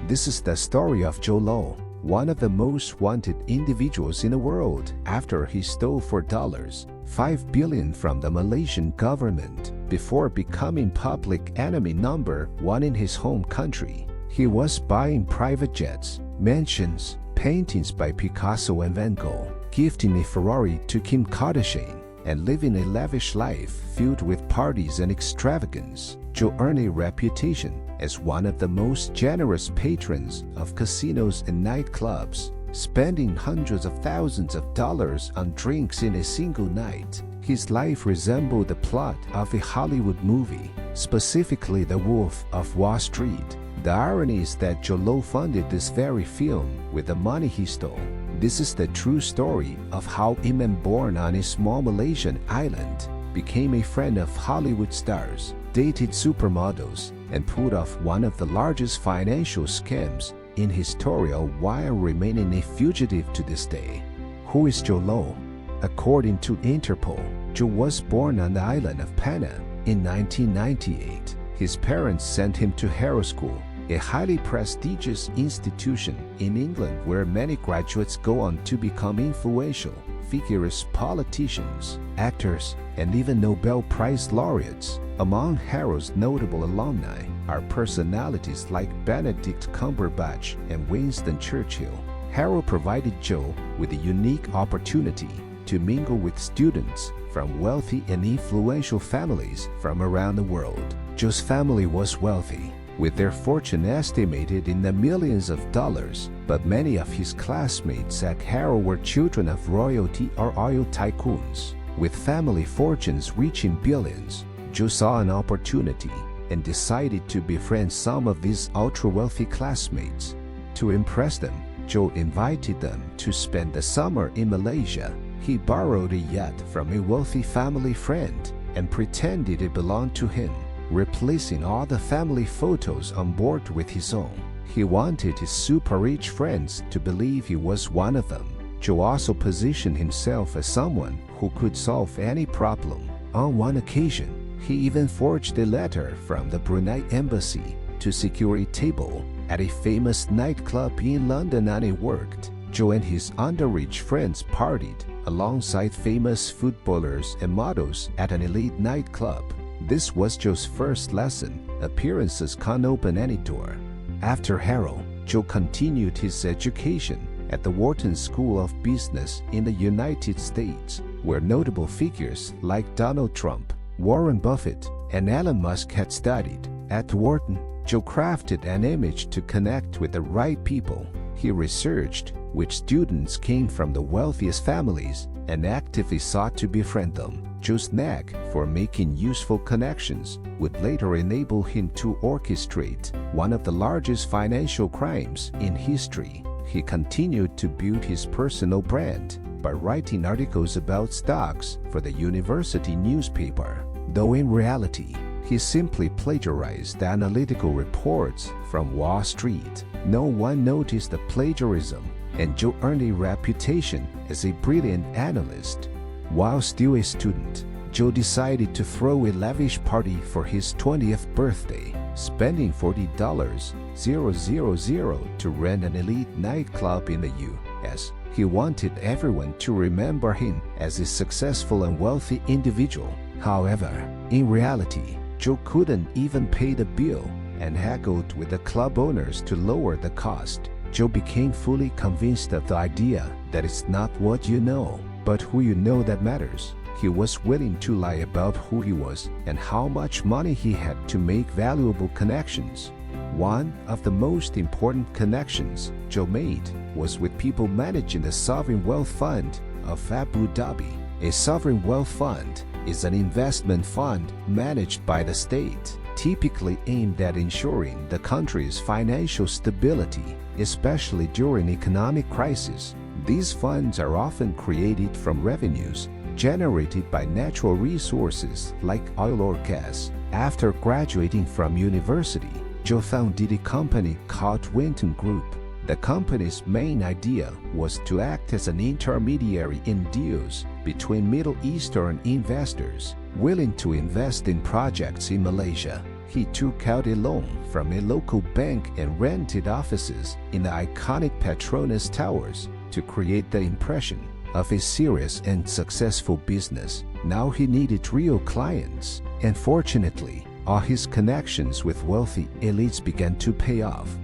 This is the story of Joe Low, one of the most wanted individuals in the world after he stole $5 billion from the Malaysian government before becoming public enemy number one in his home country. He was buying private jets, mansions, paintings by Picasso and Van Gogh, gifting a Ferrari to Kim Kardashian, and living a lavish life filled with parties and extravagance. Joe earned a reputation as one of the most generous patrons of casinos and nightclubs, spending hundreds of thousands of dollars on drinks in a single night. His life resembled the plot of a Hollywood movie, specifically The Wolf of Wall Street. The irony is that Joe Low funded this very film with the money he stole. This is the true story of how a man born on a small Malaysian island became a friend of Hollywood stars, dated supermodels, and pulled off one of the largest financial scams in history while remaining a fugitive to this day. Who is Joe Low? According to Interpol, Joe was born on the island of Penang in 1998. His parents sent him to Harrow School, a highly prestigious institution in England where many graduates go on to become influential figures, politicians, actors, and even Nobel Prize laureates. Among Harrow's notable alumni are personalities like Benedict Cumberbatch and Winston Churchill. Harrow provided Joe with a unique opportunity to mingle with students from wealthy and influential families from around the world. Joe's family was wealthy, with their fortune estimated in the millions of dollars, but many of his classmates at Harrow were children of royalty or oil tycoons. With family fortunes reaching billions, Joe saw an opportunity and decided to befriend some of these ultra-wealthy classmates. To impress them, Joe invited them to spend the summer in Malaysia. He borrowed a yacht from a wealthy family friend and pretended it belonged to him, replacing all the family photos on board with his own. He wanted his super-rich friends to believe he was one of them. Joe also positioned himself as someone who could solve any problem. On one occasion, he even forged a letter from the Brunei embassy to secure a table at a famous nightclub in London, and it worked. Joe and his underage friends partied alongside famous footballers and models at an elite nightclub. This was Joe's first lesson. Appearances can't open any door. After Harrow, Joe continued his education at the Wharton School of Business in the United States, where notable figures like Donald Trump, Warren Buffett, and Elon Musk had studied. At Wharton, Joe crafted an image to connect with the right people. He researched which students came from the wealthiest families and actively sought to befriend them. Joe's knack for making useful connections would later enable him to orchestrate one of the largest financial crimes in history. He continued to build his personal brand by writing articles about stocks for the university newspaper, though in reality, he simply plagiarized analytical reports from Wall Street. No one noticed the plagiarism, and Joe earned a reputation as a brilliant analyst. While still a student, Joe decided to throw a lavish party for his 20th birthday, spending $40,000 to rent an elite nightclub in the U.S. He wanted everyone to remember him as a successful and wealthy individual. However, in reality, Joe couldn't even pay the bill and haggled with the club owners to lower the cost. Joe became fully convinced of the idea that it's not what you know, but who you know that matters. He was willing to lie about who he was and how much money he had to make valuable connections. One of the most important connections Joe made was with people managing the Sovereign Wealth Fund of Abu Dhabi. A sovereign wealth fund is an investment fund managed by the state, typically aimed at ensuring the country's financial stability, especially during economic crises. These funds are often created from revenues generated by natural resources like oil or gas. After graduating from university, Joe founded a company called Winton Group. The company's main idea was to act as an intermediary in deals between Middle Eastern investors willing to invest in projects in Malaysia. he took out a loan from a local bank and rented offices in the iconic Petronas Towers to create the impression of a serious and successful business. Now he needed real clients, and fortunately, all his connections with wealthy elites began to pay off.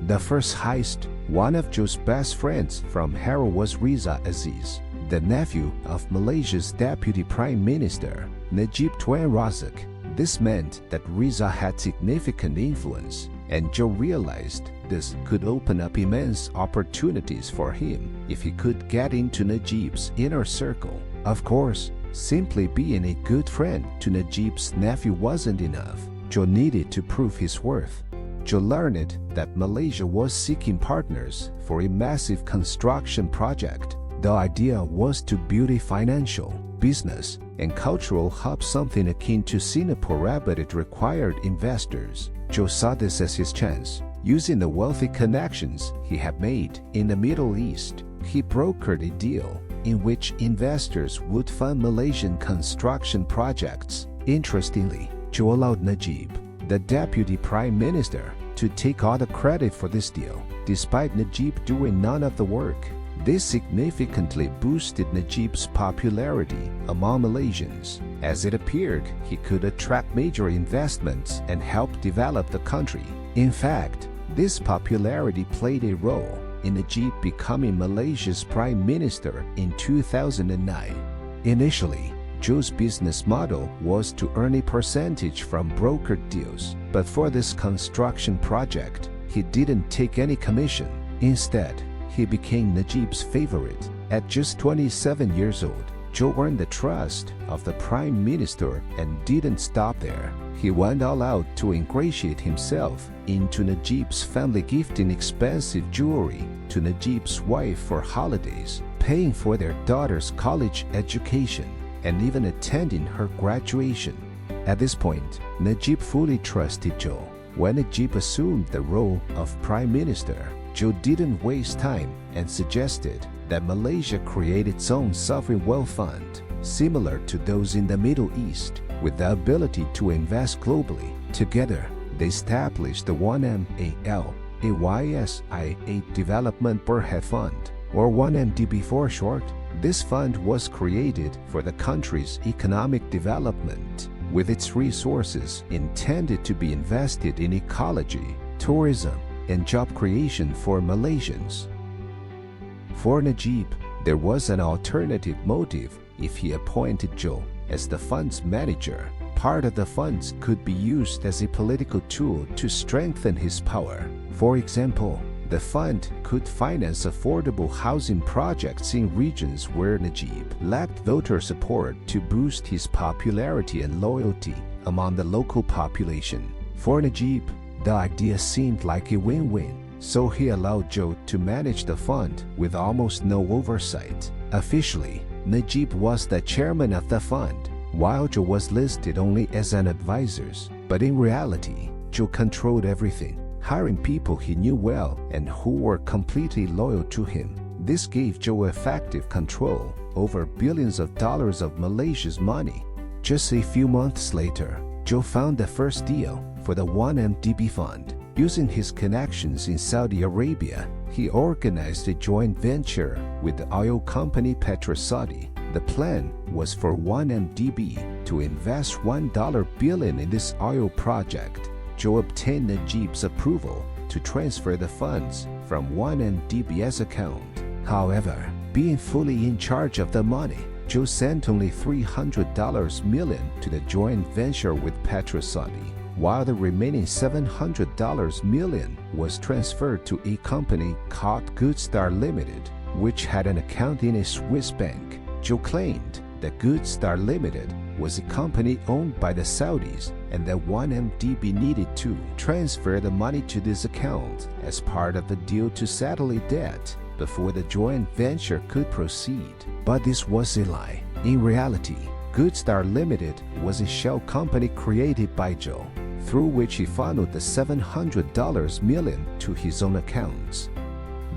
The first heist, one of Joe's best friends from Harrow, was Riza Aziz, the nephew of Malaysia's Deputy Prime Minister, Najib Tuan Razak. This meant that Riza had significant influence, and Joe realized this could open up immense opportunities for him if he could get into Najib's inner circle. Of course, simply being a good friend to Najib's nephew wasn't enough. Joe needed to prove his worth. Joe learned that Malaysia was seeking partners for a massive construction project. The idea was to build a financial, business, and cultural hub, something akin to Singapore, but it required investors. Joe saw this as his chance. Using the wealthy connections he had made in the Middle East, he brokered a deal in which investors would fund Malaysian construction projects. Interestingly, Joe allowed Najib, the Deputy Prime Minister, to take all the credit for this deal, despite Najib doing none of the work. This significantly boosted Najib's popularity among Malaysians, as it appeared he could attract major investments and help develop the country. In fact, this popularity played a role in Najib becoming Malaysia's Prime Minister in 2009. Initially, Joe's business model was to earn a percentage from brokered deals, but for this construction project, he didn't take any commission. Instead, he became Najib's favorite. At just 27 years old, Joe earned the trust of the Prime Minister and didn't stop there. He went all out to ingratiate himself into Najib's family, gifting expensive jewelry to Najib's wife for holidays, paying for their daughter's college education, and even attending her graduation. At this point, Najib fully trusted Joe. When Najib assumed the role of Prime Minister, Joe didn't waste time and suggested that Malaysia create its own sovereign wealth fund, similar to those in the Middle East, with the ability to invest globally. Together, they established the 1MAL, a Development Berhad Fund, or 1MDB for short. This fund was created for the country's economic development, with its resources intended to be invested in ecology, tourism, and job creation for Malaysians. For Najib, there was an alternative motive. If he appointed Joe as the fund's manager, part of the funds could be used as a political tool to strengthen his power. For example, the fund could finance affordable housing projects in regions where Najib lacked voter support to boost his popularity and loyalty among the local population. For Najib, the idea seemed like a win-win, so he allowed Joe to manage the fund with almost no oversight. Officially, Najib was the chairman of the fund, while Joe was listed only as an advisor. But in reality, Joe controlled everything, hiring people he knew well and who were completely loyal to him. This gave Joe effective control over billions of dollars of Malaysia's money. Just a few months later, Joe found the first deal for the 1MDB fund. Using his connections in Saudi Arabia, he organized a joint venture with the oil company PetroSaudi. The plan was for 1MDB to invest $1 billion in this oil project. Joe obtained Najib's approval to transfer the funds from 1MDB's account. However, being fully in charge of the money, Joe sent only $300 million to the joint venture with PetroSaudi, while the remaining $700 million was transferred to a company called Goodstar Limited, which had an account in a Swiss bank. Joe claimed that Goodstar Limited was a company owned by the Saudis and that 1MDB needed to transfer the money to this account as part of the deal to settle a debt before the joint venture could proceed. But this was a lie. In reality, Goodstar Limited was a shell company created by Joe, through which he funneled the $700 million to his own accounts.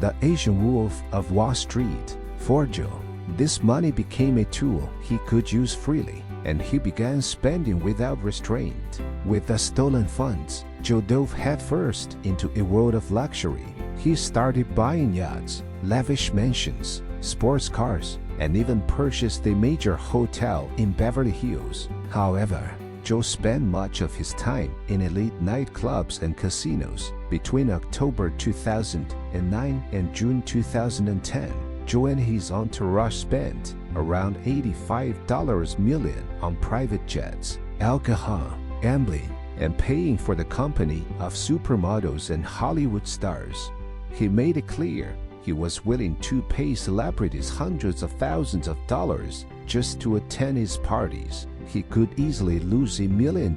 The Asian Wolf of Wall Street. For Joe, this money became a tool he could use freely. and he began spending without restraint. With the stolen funds, Joe dove headfirst into a world of luxury. He started buying yachts, lavish mansions, sports cars, and even purchased a major hotel in Beverly Hills. However, Joe spent much of his time in elite nightclubs and casinos. Between October 2009 and June 2010, Joe and his entourage spent around $85 million on private jets, alcohol, gambling, and paying for the company of supermodels and Hollywood stars. He made it clear he was willing to pay celebrities hundreds of thousands of dollars just to attend his parties. He could easily lose $1 million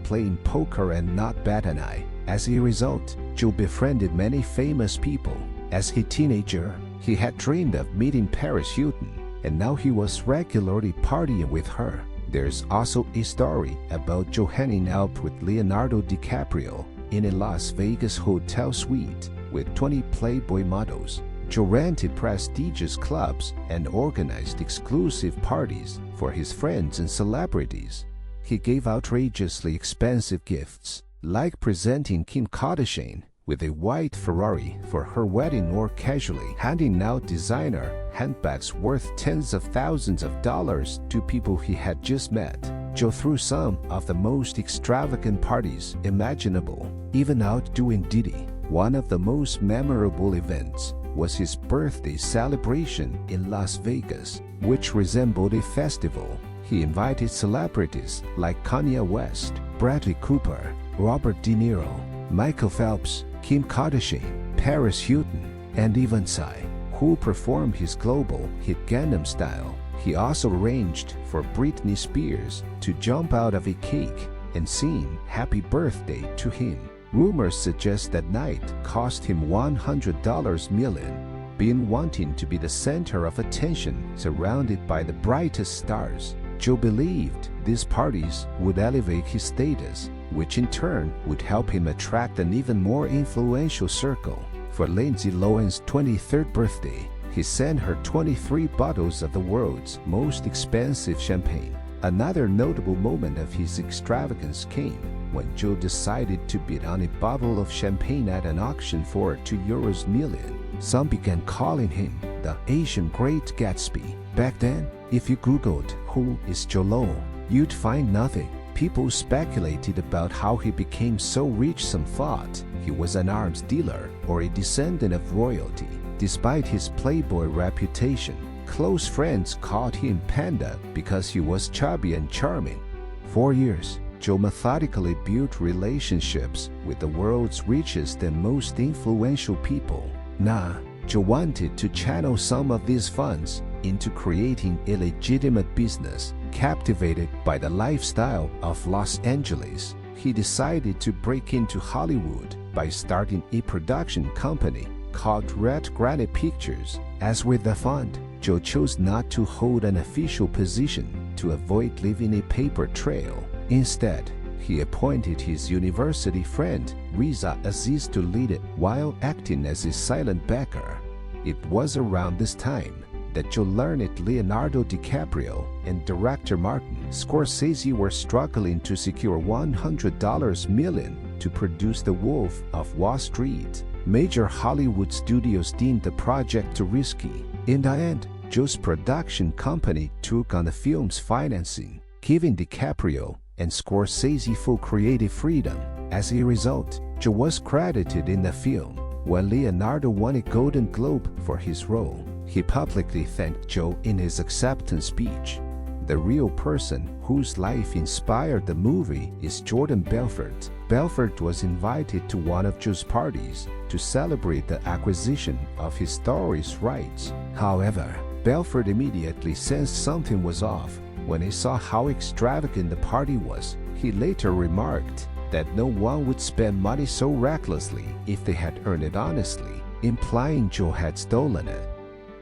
playing poker and not bat an eye. As a result, Joe befriended many famous people. As a teenager, he had dreamed of meeting Paris Hilton, and now he was regularly partying with her. There's also a story about Joe hanging out with Leonardo DiCaprio in a Las Vegas hotel suite with 20 Playboy models. Joe rented prestigious clubs and organized exclusive parties for his friends and celebrities. He gave outrageously expensive gifts, like presenting Kim Kardashian with a white Ferrari for her wedding, or casually handing out designer handbags worth tens of thousands of dollars to people he had just met. Joe threw some of the most extravagant parties imaginable, even outdoing Diddy. One of the most memorable events was his birthday celebration in Las Vegas, which resembled a festival. He invited celebrities like Kanye West, Bradley Cooper, Robert De Niro, Michael Phelps, Kim Kardashian, Paris Hilton, and even Psy, who performed his global hit Gangnam Style. He also arranged for Britney Spears to jump out of a cake and sing "Happy Birthday" to him. Rumors suggest that night cost him $100 million. Being wanting to be the center of attention, surrounded by the brightest stars, Joe believed these parties would elevate his status, which in turn would help him attract an even more influential circle. For Lindsay Lohan's 23rd birthday, he sent her 23 bottles of the world's most expensive champagne. Another notable moment of his extravagance came when Joe decided to bid on a bottle of champagne at an auction for €2 million. Some began calling him the Asian Great Gatsby. Back then, if you Googled "Who is Joe Low?", you'd find nothing. People speculated about how he became so rich. Some thought he was an arms dealer or a descendant of royalty. Despite his playboy reputation, close friends called him Panda because he was chubby and charming. For years, Joe methodically built relationships with the world's richest and most influential people. Now, Joe wanted to channel some of these funds into creating a legitimate business. Captivated by the lifestyle of Los Angeles, he decided to break into Hollywood by starting a production company called Red Granite Pictures. As with the fund, Joe chose not to hold an official position to avoid leaving a paper trail. Instead, he appointed his university friend Riza Aziz to lead it while acting as a silent backer. It was around this time that Joe learned that Leonardo DiCaprio and director Martin Scorsese were struggling to secure $100 million to produce The Wolf of Wall Street. Major Hollywood studios deemed the project too risky. In the end, Joe's production company took on the film's financing, giving DiCaprio and Scorsese full creative freedom. As a result, Joe was credited in the film. When Leonardo won a Golden Globe for his role, he publicly thanked Joe in his acceptance speech. The real person whose life inspired the movie is Jordan Belfort. Belfort was invited to one of Joe's parties to celebrate the acquisition of his story's rights. However, Belfort immediately sensed something was off when he saw how extravagant the party was. He later remarked that no one would spend money so recklessly if they had earned it honestly, implying Joe had stolen it.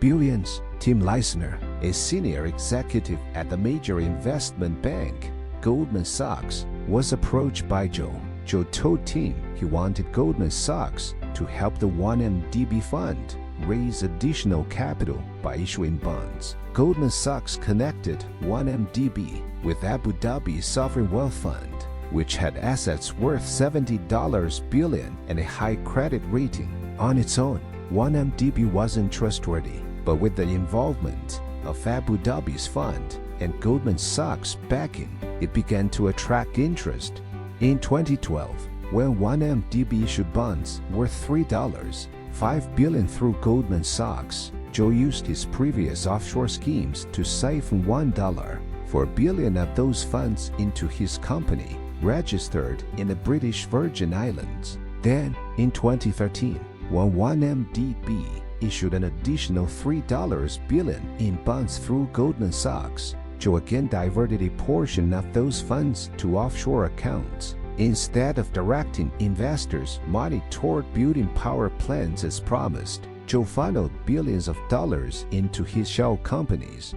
Billions. Tim Leissner, a senior executive at the major investment bank, Goldman Sachs, was approached by Joe. Joe told Tim he wanted Goldman Sachs to help the 1MDB fund. raise additional capital by issuing bonds. Goldman Sachs connected 1MDB with Abu Dhabi Sovereign Wealth Fund, which had assets worth $70 billion and a high credit rating. On its own, 1MDB wasn't trustworthy, but with the involvement of Abu Dhabi's fund and Goldman Sachs backing, it began to attract interest. In 2012, when 1MDB issued bonds worth $5 billion through Goldman Sachs, Joe used his previous offshore schemes to siphon $4 billion of those funds into his company, registered in the British Virgin Islands. Then, in 2013, when 1MDB issued an additional $3 billion in bonds through Goldman Sachs, Joe again diverted a portion of those funds to offshore accounts. Instead of directing investors' money toward building power plants as promised, Joe funneled billions of dollars into his shell companies,